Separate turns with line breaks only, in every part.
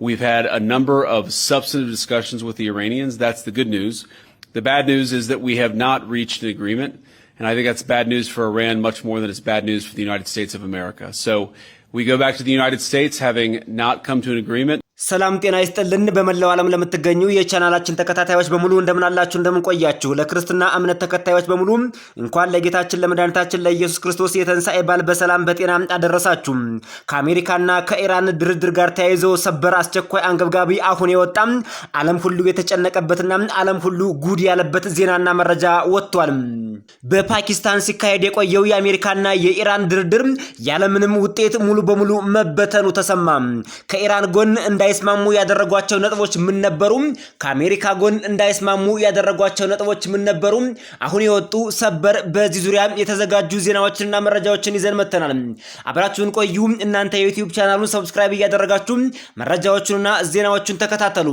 We've had a number of substantive discussions with the Iranians. That's the good news. The bad news is that we have not reached an agreement, and I think that's bad news for Iran much more than it's bad news for the United States of America. So we go back to the United States having not come to an agreement.
ሰላም ጤና ይስጥልን በመላው ዓለም ለምትገኙ የቻናላችን ተከታታዮች በሙሉ እንደምን አላችሁ እንደምን ቆያችሁ ለክርስትና እምነት ተከታዮች በሙሉ እንኳን ለጌታችን ለመድኃኒታችን ለኢየሱስ ክርስቶስ የተንሳኤ በዓል በሰላም በጤና አደረሳችሁ ከአሜሪካና ከኢራን ድርድር ጋር ተያይዞ ሰበር አስቸኳይ አንገብጋቢ አሁን የወጣም ዓለም ሁሉ የተጨነቀበትና ዓለም ሁሉ ጉድ ያለበት ዜናና መረጃ ወጥቷል በፓኪስታን ሲካሄድ የቆየው የአሜሪካና የኢራን ድርድር ያለምንም ውጤት ሙሉ በሙሉ መበተኑ ተሰማ ከኢራን ጎን እንዳይስማሙ ያደረጓቸው ነጥቦች ምን ነበሩ ከአሜሪካ ጎን እንዳይስማሙ ያደረጓቸው ነጥቦች ምን ነበሩ አሁን የወጡ ሰበር በዚህ ዙሪያ የተዘጋጁ ዜናዎችንና መረጃዎችን ይዘን መተናል አብራችሁን ቆዩ እናንተ የዩቲዩብ ቻናሉን ሰብስክራይብ ያደረጋችሁ መረጃዎችንና ዜናዎችን ተከታተሉ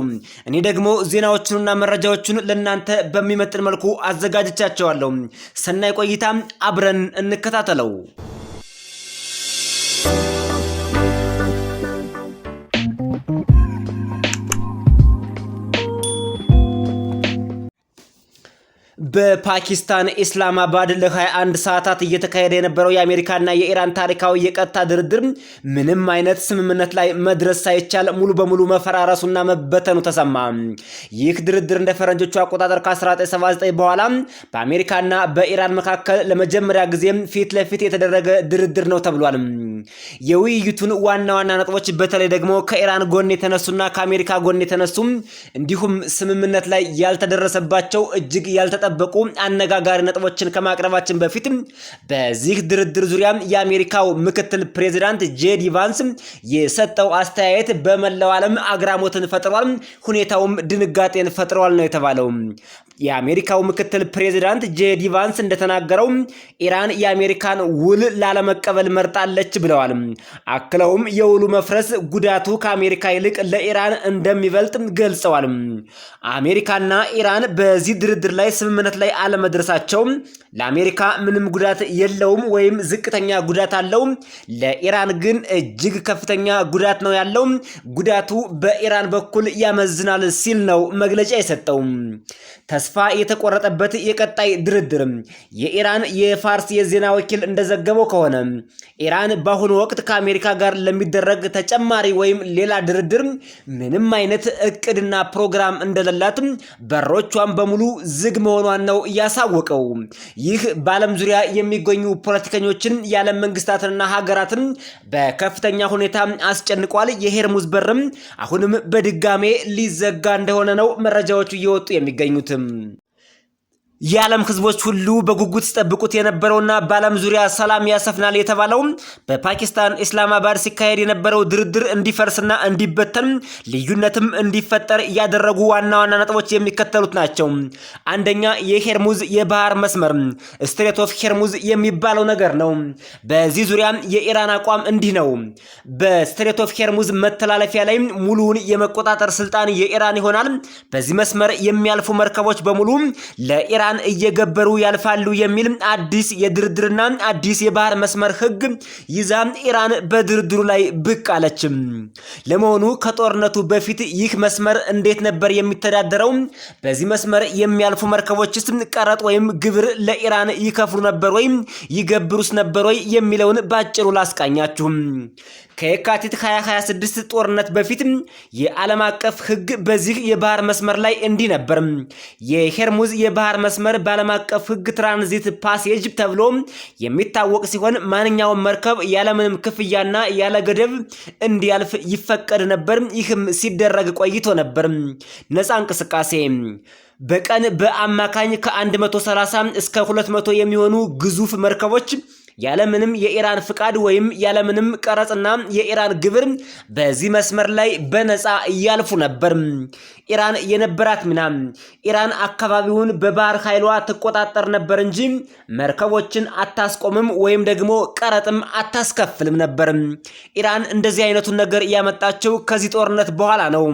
እኔ ደግሞ ዜናዎችንና መረጃዎችን ለእናንተ በሚመጥን መልኩ አዘጋጅቻቸዋለሁ ሰናይ ቆይታ አብረን እንከታተለው በፓኪስታን ኢስላማባድ ለ21 ሰዓታት እየተካሄደ የነበረው የአሜሪካና የኢራን ታሪካዊ የቀጥታ ድርድር ምንም አይነት ስምምነት ላይ መድረስ ሳይቻል ሙሉ በሙሉ መፈራረሱና መበተኑ ተሰማ ይህ ድርድር እንደ ፈረንጆቹ አቆጣጠር ከ1979 በኋላ በአሜሪካና በኢራን መካከል ለመጀመሪያ ጊዜ ፊት ለፊት የተደረገ ድርድር ነው ተብሏል የውይይቱን ዋና ነጥቦች በተለይ ደግሞ ከኢራን ጎን የተነሱና ከአሜሪካ ጎን የተነሱ እንዲሁም ስምምነት ላይ ያልተደረሰባቸው እጅግ ያልተጠበቁ አነጋጋሪ ነጥቦችን ከማቅረባችን በፊት በዚህ ድርድር ዙሪያ የአሜሪካው ምክትል ፕሬዝዳንት ጄዲ ቫንስ የሰጠው አስተያየት በመላው ዓለም አግራሞትን ፈጥሯል ሁኔታውም ድንጋጤን ፈጥሯል ነው የተባለው የአሜሪካው ምክትል ፕሬዝዳንት ጄዲ ቫንስ እንደተናገረው ኢራን የአሜሪካን ውል ላለመቀበል መርጣለች ብለዋል አክለውም የውሉ መፍረስ ጉዳቱ ከአሜሪካ ይልቅ ለኢራን እንደሚበልጥ ገልጸዋል አሜሪካና ኢራን በዚህ ድርድር ላይ ስምምነት ላይ አለመድረሳቸው ለአሜሪካ ምንም ጉዳት የለውም ወይም ዝቅተኛ ጉዳት አለው ለኢራን ግን እጅግ ከፍተኛ ጉዳት ነው ያለው ጉዳቱ በኢራን በኩል ያመዝናል ሲል ነው መግለጫ የሰጠው ተስፋ የተቆረጠበት የቀጣይ ድርድር የኢራን የፋርስ የዜና ወኪል እንደዘገበው ከሆነ ኢራን በአሁኑ ወቅት ከአሜሪካ ጋር ለሚደረግ ተጨማሪ ወይም ሌላ ድርድር ምንም አይነት እቅድና ፕሮግራም እንደሌላት በሮቿን በሙሉ ዝግ መሆኗን ነው ያሳወቀው ይህ በዓለም ዙሪያ የሚገኙ ፖለቲከኞችን የዓለም መንግስታትና ሀገራትን በከፍተኛ ሁኔታ አስጨንቋል የሄርሙዝ በርም አሁንም በድጋሜ ሊዘጋ እንደሆነ ነው መረጃዎቹ እየወጡ የሚገኙት የዓለም ህዝቦች ሁሉ በጉጉት ተጠብቁት የነበረውና በዓለም ዙሪያ ሰላም ያሰፍናል የተባለው በፓኪስታን ኢስላማባድ ሲካሄድ የነበረው ድርድር እንዲፈርስና እንዲበተን ልዩነትም እንዲፈጠር ያደረጉ ዋና ነጥቦች የሚከተሉት ናቸው አንደኛ የሄርሙዝ የባህር መስመር ስትሬት ኦፍ ሄርሙዝ የሚባለው ነገር ነው በዚህ ዙሪያ የኢራን አቋም እንዲህ ነው በስትሬት ኦፍ ሄርሙዝ መተላለፊያ ላይ ሙሉውን የመቆጣጠር ስልጣን የኢራን ይሆናል በዚህ መስመር የሚያልፉ መርከቦች በሙሉ ለኢራን እየገበሩ ያልፋሉ የሚል አዲስ የድርድርና አዲስ የባህር መስመር ህግ ይዛ ኢራን በድርድሩ ላይ ብቅ አለች ለመሆኑ ከጦርነቱ በፊት ይህ መስመር እንዴት ነበር የሚተዳደረው በዚህ መስመር የሚያልፉ መርከቦችስ ቀረጥ ወይም ግብር ለኢራን ይከፍሉ ነበር ወይ ይገብሩስ ነበር ወይ የሚለውን ባጭሩ ላስቃኛችሁ ከየካቲት 2026 ጦርነት በፊት የዓለም አቀፍ ህግ በዚህ የባህር መስመር ላይ እንዲህ ነበር የሄርሙዝ የባህር መስመር በዓለም አቀፍ ህግ ትራንዚት ፓሴጅ ተብሎ የሚታወቅ ሲሆን ማንኛውም መርከብ ያለምንም ክፍያና ያለ ገደብ እንዲያልፍ ይፈቀድ ነበር ይህም ሲደረግ ቆይቶ ነበር ነፃ እንቅስቃሴ በቀን በአማካኝ ከ130 እስከ 200 የሚሆኑ ግዙፍ መርከቦች ያለምንም የኢራን ፍቃድ ወይም ያለምንም ቀረጽና የኢራን ግብር በዚህ መስመር ላይ በነፃ ያልፉ ነበር ኢራን የነበራት ሚና ኢራን አካባቢውን በባህር ኃይሏ ተቆጣጣር ነበር እንጂ መርከቦችን አታስቆምም ወይም ደግሞ ቀረጥም አታስከፍልም ነበር ኢራን እንደዚህ አይነቱን ነገር ያመጣቸው ከዚህ ጦርነት በኋላ ነው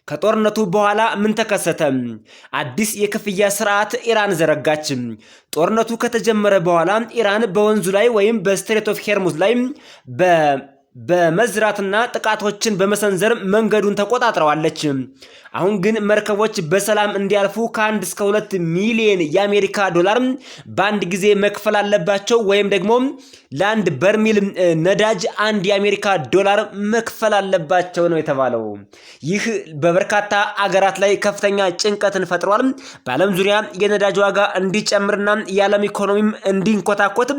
ከጦርነቱ በኋላ ምን ተከሰተ አዲስ የክፍያ ስርዓት ኢራን ዘረጋች ጦርነቱ ከተጀመረ በኋላ ኢራን በወንዙ ላይ ወይም በስትሬት ኦፍ ሄርሙዝ ላይ በመዝራትና ጥቃቶችን በመሰንዘር መንገዱን ተቆጣጥረዋለች። አሁን ግን መርከቦች በሰላም እንዲያልፉ ከ1 እስከ 2 ሚሊዮን የአሜሪካ ዶላር በአንድ ጊዜ መክፈል አለባቸው ወይም ደግሞ ለአንድ በርሚል ነዳጅ 1 የአሜሪካ ዶላር መክፈል አለባቸው ነው የተባለው። ይህ በበርካታ አገራት ላይ ከፍተኛ ጭንቀትን ፈጥሯል። በዓለም ዙሪያ የነዳጅ ዋጋ እንዲጨምርና የዓለም ኢኮኖሚም እንዲንኮታኮት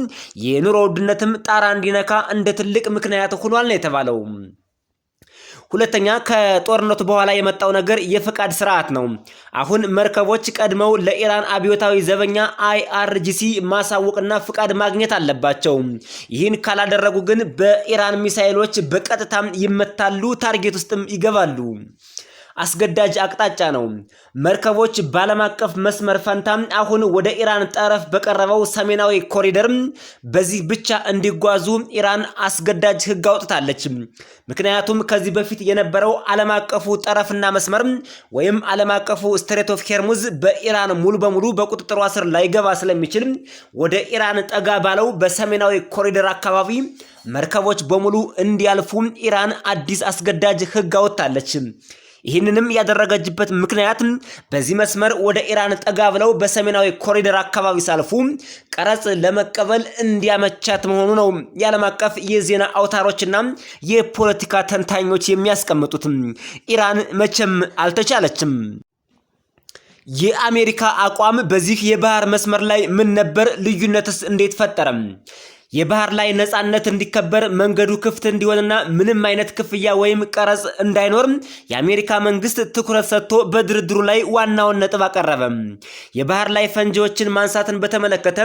የኑሮ ውድነትም ጣራ እንዲነካ እንደ ትልቅ ምክንያት ሆኗል ነው የተባለው። ሁለተኛ ከጦርነቱ በኋላ የመጣው ነገር የፍቃድ ስርዓት ነው። አሁን መርከቦች ቀድመው ለኢራን አብዮታዊ ዘበኛ IRGC ማሳወቅና ፍቃድ ማግኘት አለባቸው። ይህን ካላደረጉ ግን በኢራን ሚሳኤሎች በቀጥታ ይመታሉ፣ ታርጌት ውስጥም ይገባሉ። አስገዳጅ አቅጣጫ ነው። መርከቦች ባለም አቀፍ መስመር ፈንታ አሁን ወደ ኢራን ጠረፍ በቀረበው ሰሜናዊ ኮሪደር በዚህ ብቻ እንዲጓዙ ኢራን አስገዳጅ ሕግ አውጥታለች። ምክንያቱም ከዚህ በፊት የነበረው ዓለም አቀፉ ጠረፍና መስመር ወይም ዓለም አቀፉ ስትሬት ኦፍ ሆርሙዝ በኢራን ሙሉ በሙሉ በቁጥጥሯ ስር ላይገባ ስለሚችል ወደ ኢራን ጠጋ ባለው በሰሜናዊ ኮሪደር አካባቢ መርከቦች በሙሉ እንዲያልፉ ኢራን አዲስ አስገዳጅ ሕግ አውጥታለች። ይህንንም ያደረገችበት ምክንያት በዚህ መስመር ወደ ኢራን ጠጋ ብለው በሰሜናዊ ኮሪደር አካባቢ ሳልፉ ቀረጽ ለመቀበል እንዲያመቻት መሆኑ ነው የዓለም አቀፍ የዜና አውታሮችና የፖለቲካ ተንታኞች የሚያስቀምጡት። ኢራን መቼም አልተቻለችም። የአሜሪካ አቋም በዚህ የባህር መስመር ላይ ምን ነበር? ልዩነትስ እንዴት ፈጠረ? የባህር ላይ ነፃነት እንዲከበር መንገዱ ክፍት እንዲሆንና ምንም አይነት ክፍያ ወይም ቀረጽ እንዳይኖር የአሜሪካ መንግስት ትኩረት ሰጥቶ በድርድሩ ላይ ዋናውን ነጥብ አቀረበ። የባህር ላይ ፈንጂዎችን ማንሳትን በተመለከተ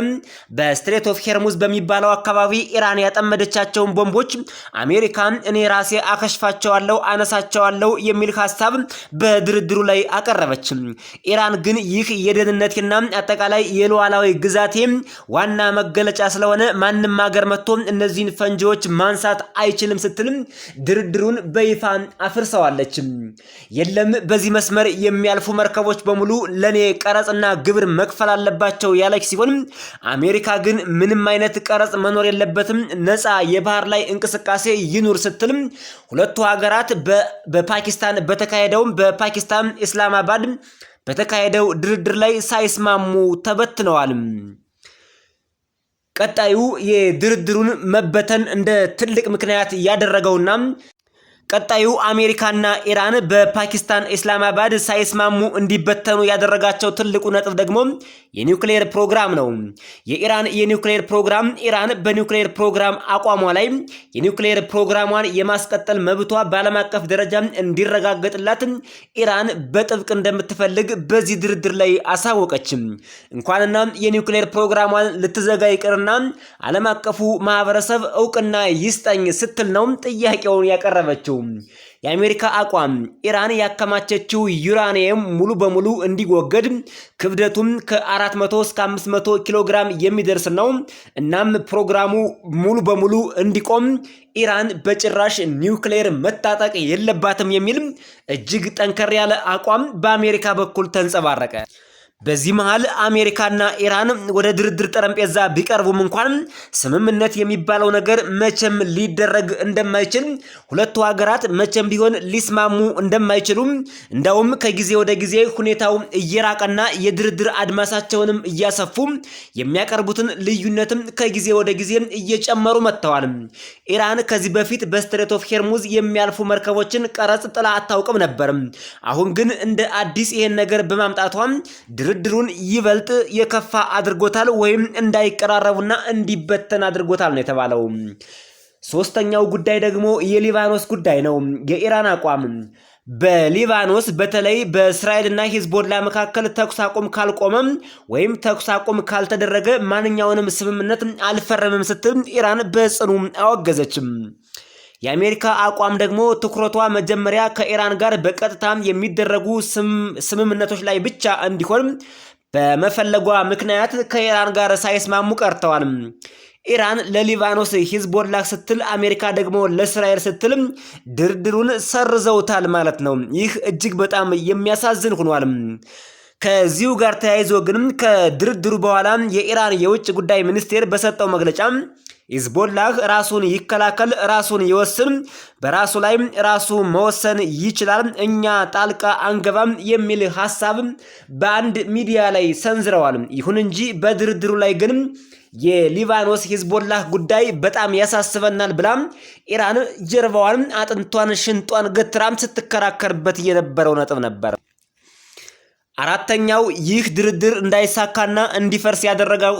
በስትሬት ኦፍ ሆርሙዝ በሚባለው አካባቢ ኢራን ያጠመደቻቸውን ቦምቦች አሜሪካ እኔ ራሴ አከሽፋቸዋለሁ፣ አነሳቸዋለሁ የሚል ሐሳብ በድርድሩ ላይ አቀረበች። ኢራን ግን ይህ የደህንነትና አጠቃላይ የሉዓላዊ ግዛቴ ዋና መገለጫ ስለሆነ ማንም ሀገር መጥቶ እነዚህን ፈንጂዎች ማንሳት አይችልም ስትልም ድርድሩን በይፋ አፍርሰዋለች። የለም በዚህ መስመር የሚያልፉ መርከቦች በሙሉ ለኔ ቀረጽና ግብር መክፈል አለባቸው ያለች ሲሆን አሜሪካ ግን ምንም አይነት ቀረጽ መኖር የለበትም፣ ነፃ የባህር ላይ እንቅስቃሴ ይኑር ስትልም ሁለቱ ሀገራት በፓኪስታን በፓኪስታን ኢስላማባድ በተካሄደው ድርድር ላይ ሳይስማሙ ተበትነዋል። ቀጣዩ የድርድሩን መበተን እንደ ትልቅ ምክንያት ያደረገውና ቀጣዩ አሜሪካና ኢራን በፓኪስታን ኢስላማባድ ሳይስማሙ እንዲበተኑ ያደረጋቸው ትልቁ ነጥብ ደግሞ የኒውክሌር ፕሮግራም ነው። የኢራን የኒውክሌር ፕሮግራም ኢራን በኒውክሌር ፕሮግራም አቋሟ ላይ የኒውክሌር ፕሮግራሟን የማስቀጠል መብቷ በዓለም አቀፍ ደረጃ እንዲረጋገጥላት ኢራን በጥብቅ እንደምትፈልግ በዚህ ድርድር ላይ አሳወቀች። እንኳንና የኒውክሌር ፕሮግራሟን ልትዘጋ ይቅርና ዓለም አቀፉ ማህበረሰብ እውቅና ይስጠኝ ስትል ነው ጥያቄውን ያቀረበችው። የአሜሪካ አቋም ኢራን ያከማቸችው ዩራኒየም ሙሉ በሙሉ እንዲወገድ ክብደቱም ከ400 እስከ 500 ኪሎ ግራም የሚደርስ ነው። እናም ፕሮግራሙ ሙሉ በሙሉ እንዲቆም ኢራን በጭራሽ ኒውክሌር መታጠቅ የለባትም የሚል እጅግ ጠንከር ያለ አቋም በአሜሪካ በኩል ተንጸባረቀ። በዚህ መሃል አሜሪካና ኢራን ወደ ድርድር ጠረጴዛ ቢቀርቡም እንኳን ስምምነት የሚባለው ነገር መቼም ሊደረግ እንደማይችል ሁለቱ ሀገራት መቼም ቢሆን ሊስማሙ እንደማይችሉ እንዳውም ከጊዜ ወደ ጊዜ ሁኔታው እየራቀና የድርድር አድማሳቸውንም እያሰፉ የሚያቀርቡትን ልዩነትም ከጊዜ ወደ ጊዜ እየጨመሩ መጥተዋል። ኢራን ከዚህ በፊት በስትሬት ኦፍ ሆርሙዝ የሚያልፉ መርከቦችን ቀረጽ ጥላ አታውቅም ነበር። አሁን ግን እንደ አዲስ ይሄን ነገር በማምጣቷ ድርድሩን ይበልጥ የከፋ አድርጎታል ወይም እንዳይቀራረቡና እንዲበተን አድርጎታል ነው የተባለው። ሶስተኛው ጉዳይ ደግሞ የሊባኖስ ጉዳይ ነው። የኢራን አቋም በሊባኖስ በተለይ በእስራኤልና ሂዝቦላ መካከል ተኩስ አቁም ካልቆመም ወይም ተኩስ አቁም ካልተደረገ ማንኛውንም ስምምነት አልፈረምም ስትል ኢራን በጽኑ አወገዘችም። የአሜሪካ አቋም ደግሞ ትኩረቷ መጀመሪያ ከኢራን ጋር በቀጥታ የሚደረጉ ስምምነቶች ላይ ብቻ እንዲሆን በመፈለጓ ምክንያት ከኢራን ጋር ሳይስማሙ ቀርተዋል። ኢራን ለሊባኖስ ሂዝቦላ ስትል፣ አሜሪካ ደግሞ ለእስራኤል ስትል ድርድሩን ሰርዘውታል ማለት ነው። ይህ እጅግ በጣም የሚያሳዝን ሆኗል። ከዚሁ ጋር ተያይዞ ግን ከድርድሩ በኋላ የኢራን የውጭ ጉዳይ ሚኒስቴር በሰጠው መግለጫ ሂዝቦላህ ራሱን ይከላከል፣ ራሱን ይወስን፣ በራሱ ላይ ራሱ መወሰን ይችላል፣ እኛ ጣልቃ አንገባም የሚል ሐሳብ በአንድ ሚዲያ ላይ ሰንዝረዋል። ይሁን እንጂ በድርድሩ ላይ ግን የሊባኖስ ሂዝቦላህ ጉዳይ በጣም ያሳስበናል ብላ ኢራን ጀርባዋን አጥንቷን ሽንጧን ገትራም ስትከራከርበት የነበረው ነጥብ ነበር። አራተኛው ይህ ድርድር እንዳይሳካና እንዲፈርስ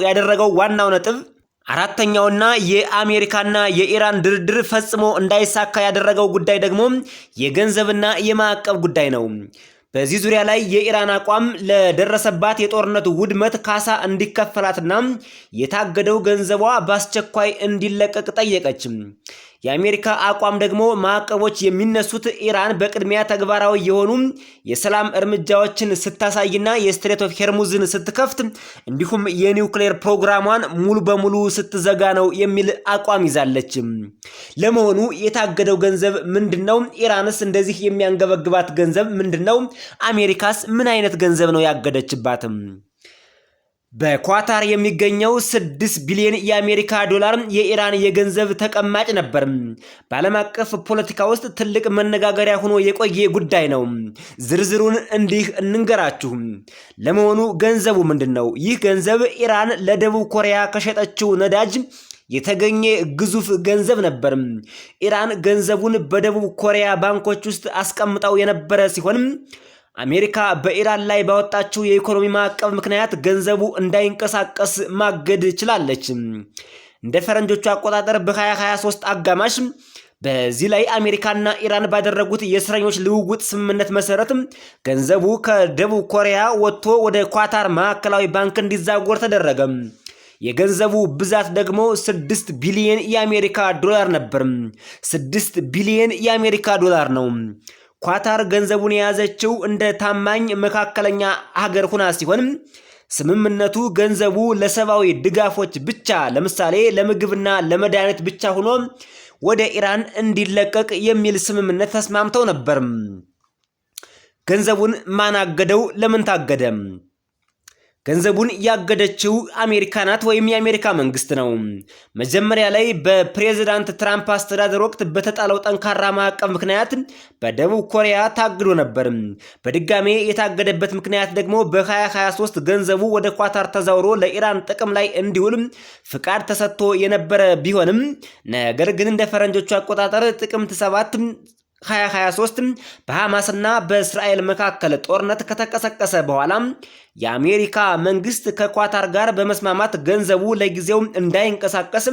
ያደረገው ዋናው ነጥብ አራተኛውና የአሜሪካና የኢራን ድርድር ፈጽሞ እንዳይሳካ ያደረገው ጉዳይ ደግሞ የገንዘብና የማዕቀብ ጉዳይ ነው። በዚህ ዙሪያ ላይ የኢራን አቋም ለደረሰባት የጦርነት ውድመት ካሳ እንዲከፈላትና የታገደው ገንዘቧ በአስቸኳይ እንዲለቀቅ ጠየቀች። የአሜሪካ አቋም ደግሞ ማዕቀቦች የሚነሱት ኢራን በቅድሚያ ተግባራዊ የሆኑ የሰላም እርምጃዎችን ስታሳይና የስትሬት ኦፍ ሄርሙዝን ስትከፍት እንዲሁም የኒውክሌር ፕሮግራሟን ሙሉ በሙሉ ስትዘጋ ነው የሚል አቋም ይዛለች። ለመሆኑ የታገደው ገንዘብ ምንድነው? ኢራንስ እንደዚህ የሚያንገበግባት ገንዘብ ምንድነው? አሜሪካስ ምን አይነት ገንዘብ ነው ያገደችባት? በኳታር የሚገኘው 6 ቢሊዮን የአሜሪካ ዶላር የኢራን የገንዘብ ተቀማጭ ነበር። በዓለም አቀፍ ፖለቲካ ውስጥ ትልቅ መነጋገሪያ ሆኖ የቆየ ጉዳይ ነው። ዝርዝሩን እንዲህ እንንገራችሁ። ለመሆኑ ገንዘቡ ምንድነው? ይህ ገንዘብ ኢራን ለደቡብ ኮሪያ ከሸጠችው ነዳጅ የተገኘ ግዙፍ ገንዘብ ነበር። ኢራን ገንዘቡን በደቡብ ኮሪያ ባንኮች ውስጥ አስቀምጠው የነበረ ሲሆን አሜሪካ በኢራን ላይ ባወጣችው የኢኮኖሚ ማዕቀብ ምክንያት ገንዘቡ እንዳይንቀሳቀስ ማገድ ችላለች። እንደ ፈረንጆቹ አቆጣጠር በ2023 አጋማሽ በዚህ ላይ አሜሪካና ኢራን ባደረጉት የእስረኞች ልውውጥ ስምምነት መሰረት ገንዘቡ ከደቡብ ኮሪያ ወጥቶ ወደ ኳታር ማዕከላዊ ባንክ እንዲዛወር ተደረገ። የገንዘቡ ብዛት ደግሞ 6 ቢሊዮን የአሜሪካ ዶላር ነበር። 6 ቢሊዮን የአሜሪካ ዶላር ነው። ኳታር ገንዘቡን የያዘችው እንደ ታማኝ መካከለኛ ሀገር ሆና ሲሆን ስምምነቱ ገንዘቡ ለሰብአዊ ድጋፎች ብቻ ለምሳሌ ለምግብና ለመድኃኒት ብቻ ሆኖ ወደ ኢራን እንዲለቀቅ የሚል ስምምነት ተስማምተው ነበር። ገንዘቡን ማን አገደው? ለምን ታገደ? ገንዘቡን ያገደችው አሜሪካ ናት ወይም የአሜሪካ መንግስት ነው። መጀመሪያ ላይ በፕሬዝዳንት ትራምፕ አስተዳደር ወቅት በተጣለው ጠንካራ ማዕቀብ ምክንያት በደቡብ ኮሪያ ታግዶ ነበር። በድጋሜ የታገደበት ምክንያት ደግሞ በ2023 ገንዘቡ ወደ ኳታር ተዛውሮ ለኢራን ጥቅም ላይ እንዲውል ፍቃድ ተሰጥቶ የነበረ ቢሆንም ነገር ግን እንደ ፈረንጆቹ አቆጣጠር ጥቅምት 7 2023 በሐማስና በእስራኤል መካከል ጦርነት ከተቀሰቀሰ በኋላ የአሜሪካ መንግስት ከኳታር ጋር በመስማማት ገንዘቡ ለጊዜው እንዳይንቀሳቀስ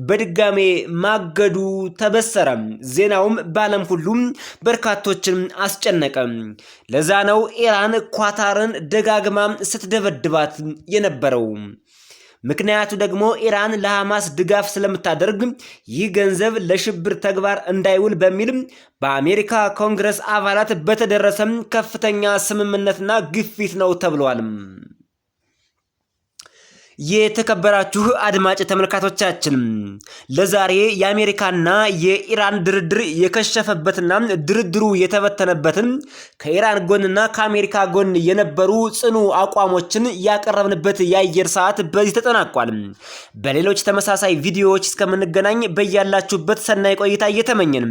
በድጋሜ ማገዱ ተበሰረ። ዜናውም በዓለም ሁሉ በርካቶችን አስጨነቀ። ለዛ ነው ኢራን ኳታርን ደጋግማ ስትደበድባት የነበረው። ምክንያቱ ደግሞ ኢራን ለሐማስ ድጋፍ ስለምታደርግ ይህ ገንዘብ ለሽብር ተግባር እንዳይውል በሚል በአሜሪካ ኮንግረስ አባላት በተደረሰ ከፍተኛ ስምምነትና ግፊት ነው ተብሏል። የተከበራችሁ አድማጭ ተመልካቾቻችን ለዛሬ የአሜሪካና የኢራን ድርድር የከሸፈበትና ድርድሩ የተበተነበትን ከኢራን ጎንና ከአሜሪካ ጎን የነበሩ ጽኑ አቋሞችን ያቀረብንበት የአየር ሰዓት በዚህ ተጠናቋል። በሌሎች ተመሳሳይ ቪዲዮዎች እስከምንገናኝ በያላችሁበት ሰናይ ቆይታ እየተመኘን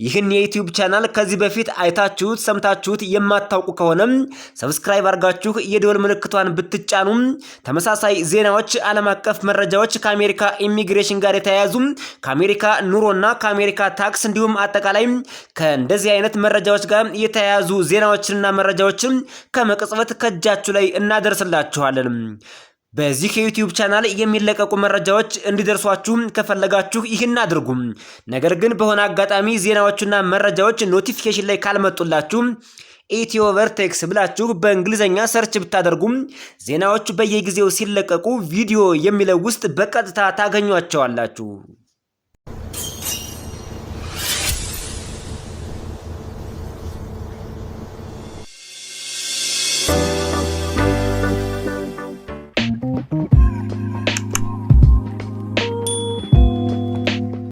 ይህን የዩቲዩብ ቻናል ከዚህ በፊት አይታችሁት ሰምታችሁት የማታውቁ ከሆነ ሰብስክራይብ አድርጋችሁ የደወል ምልክቷን ብትጫኑ ተመሳሳይ ዜናዎች፣ ዓለም አቀፍ መረጃዎች ከአሜሪካ ኢሚግሬሽን ጋር የተያያዙ ከአሜሪካ ኑሮና ከአሜሪካ ታክስ እንዲሁም አጠቃላይ ከእንደዚህ አይነት መረጃዎች ጋር የተያያዙ ዜናዎችንና መረጃዎችን ከመቅጽበት ከእጃችሁ ላይ እናደርስላችኋለን። በዚህ የዩቲዩብ ቻናል የሚለቀቁ መረጃዎች እንዲደርሷችሁ ከፈለጋችሁ ይህን አድርጉ። ነገር ግን በሆነ አጋጣሚ ዜናዎቹና መረጃዎች ኖቲፊኬሽን ላይ ካልመጡላችሁ ኢትዮ ቨርቴክስ ብላችሁ በእንግሊዘኛ ሰርች ብታደርጉም ዜናዎቹ በየጊዜው ሲለቀቁ ቪዲዮ የሚለው ውስጥ በቀጥታ ታገኟቸዋላችሁ።